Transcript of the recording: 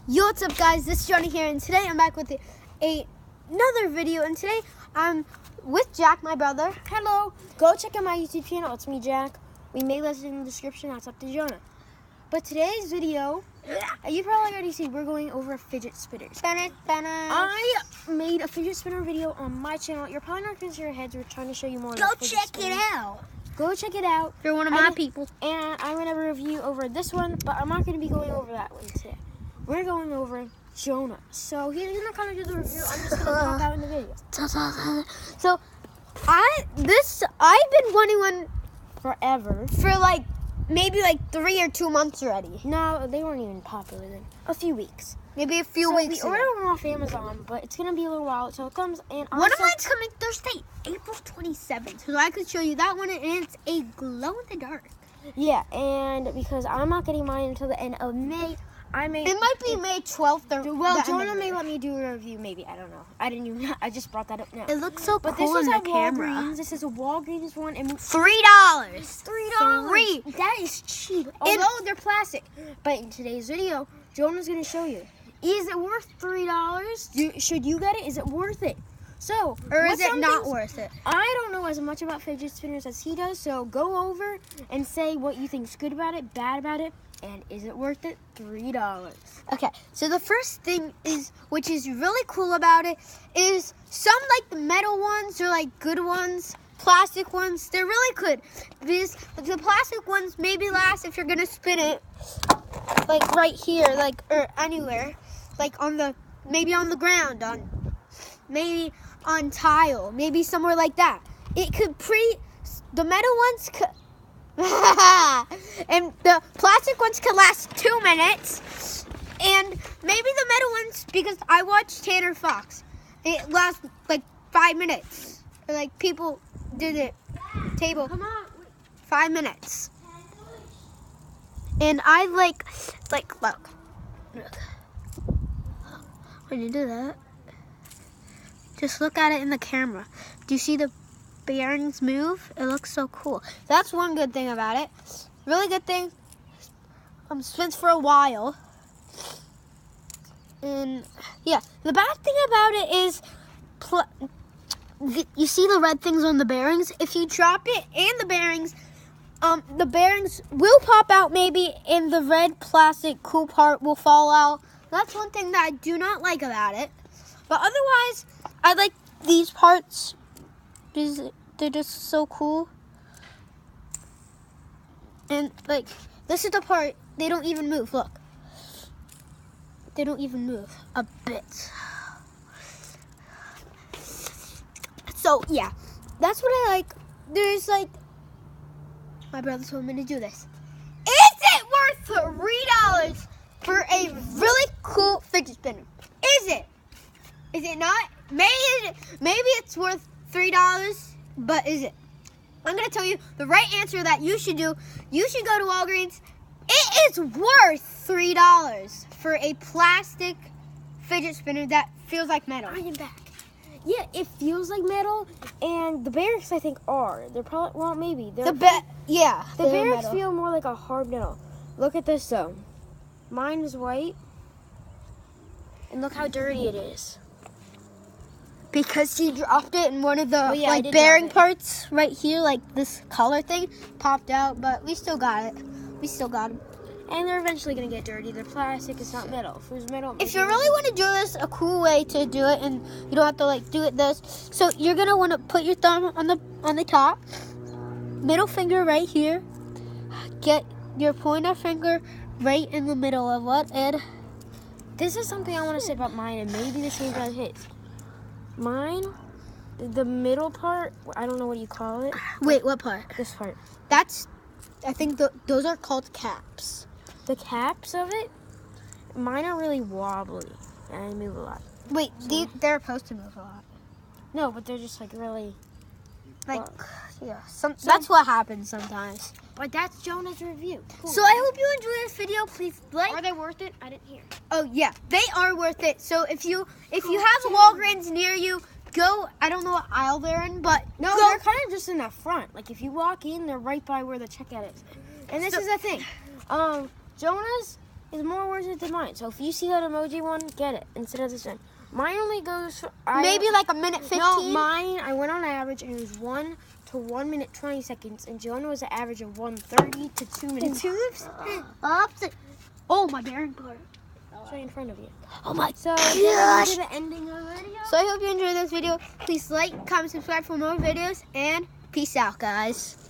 Yo, what's up, guys? This is Johnny here, and today I'm back with another video. And today I'm with Jack, my brother. Hello. Go check out my YouTube channel. It's me, Jack. We made this in the description. That's up to Jonah. But today's video, you probably already see, we're going over fidget spinners. I made a fidget spinner video on my channel. You're probably not going to see your heads. We're trying to show you more. Go check it out. Go check it out. You're one of my people. And I'm going to review over this one, but I'm not going to be going over that one today. We're going over Jonah. So he's going to kind of do the review. I'm just going to pop out in the video. So I've been wanting one Forever. for maybe 3 or 2 months already. No, they weren't even popular then. A few weeks. Maybe a few weeks. We ordered one off Amazon, but it's going to be a little while until it comes. And One of mine's coming Thursday, April 27th. So I could show you that one, and it's a glow in the dark. Yeah, and because I'm not getting mine until the end of May, It might be May 12th or well, Jonah may let me do a review. Maybe, I don't know. I just brought that up now. It looks so But cool this is in a the camera. Walgreens. This is a Walgreens one, and $3. $3. That is cheap. Although they're plastic. But in today's video, Jonah's gonna show you. Is it worth $3? Should you get it? Is it worth it? So, Or is it not worth it? I don't know as much about fidget spinners as he does, so go over and say what you think's good about it, bad about it, and is it worth it? $3. Okay, so the first thing which is really cool about it, is some the metal ones or good ones, plastic ones, they're really good. Because the plastic ones maybe last if you're gonna spin it, right here, or anywhere, maybe on the ground, maybe on tile, maybe somewhere like that. The metal ones could. And the plastic ones could last 2 minutes, and maybe the metal ones, because I watched Tanner Fox, it lasts 5 minutes. Or people did it table. Come on. 5 minutes. And I look. When you do that, just look at it in the camera. Do you see the bearings move? It looks so cool. That's one good thing about it. Really good thing. Spins for a while. And yeah, the bad thing about it is, you see the red things on the bearings. If you drop it and the bearings will pop out maybe, and the red plastic cool part will fall out. That's one thing that I do not like about it. But otherwise, I like these parts. They're just so cool. And this is the part, they don't even move. Look. They don't even move a bit. So yeah, that's what I like. There's my brother told me to do this. Is it worth $3 for a really cool fidget spinner? Is it? Is it not? Maybe it's worth $3, but is it? I'm going to tell you the right answer that you should do. You should go to Walgreens. It is worth $3 for a plastic fidget spinner that feels like metal. I am back. Yeah, it feels like metal, and the bearings I think are. They're probably, well, maybe. The bearings bearings feel more like a hard metal. Look at this though. Mine is white, and look how dirty it is. Because she dropped it in one of the I did bearing drop parts right here, this color thing popped out, but we still got it. We still got them. And they're eventually going to get dirty. They're plastic, it's not metal. If it was metal, If you really want to do this, a cool way to do it, and you don't have to do it this. So you're gonna want to put your thumb on the top, middle finger right here. Get your pointer finger right in the middle of what, Ed? This is something I want to say about mine, and maybe the same about his. Mine, the middle part, I don't know what you call it. Wait, what part? This part. I think those are called caps. The caps of it, mine are really wobbly, and they move a lot. Wait, they're supposed to move a lot. No, but they're just really... Yeah, that's what happens sometimes. But that's Jonah's review. Cool. So I hope you enjoyed this video. Please Are they worth it? I didn't hear. Oh yeah, they are worth it. So if you have a Walgreens near you, go. I don't know what aisle they're in, but no, they're kind of just in the front. If you walk in, they're right by where the checkout is. And this is the thing. Jonah's is more worth it than mine. So if you see that emoji one, get it instead of this one. Mine only goes Maybe like a minute 15. No, mine I went on average and it was 1 to 1 minute 20 seconds, and Jonah was an average of 1:30 to 2 minutes. Oops. Oh, my bearing part. It's right in front of you. Oh my So gosh. to the ending of the video. So I hope you enjoyed this video. Please like, comment, subscribe for more videos, and peace out, guys.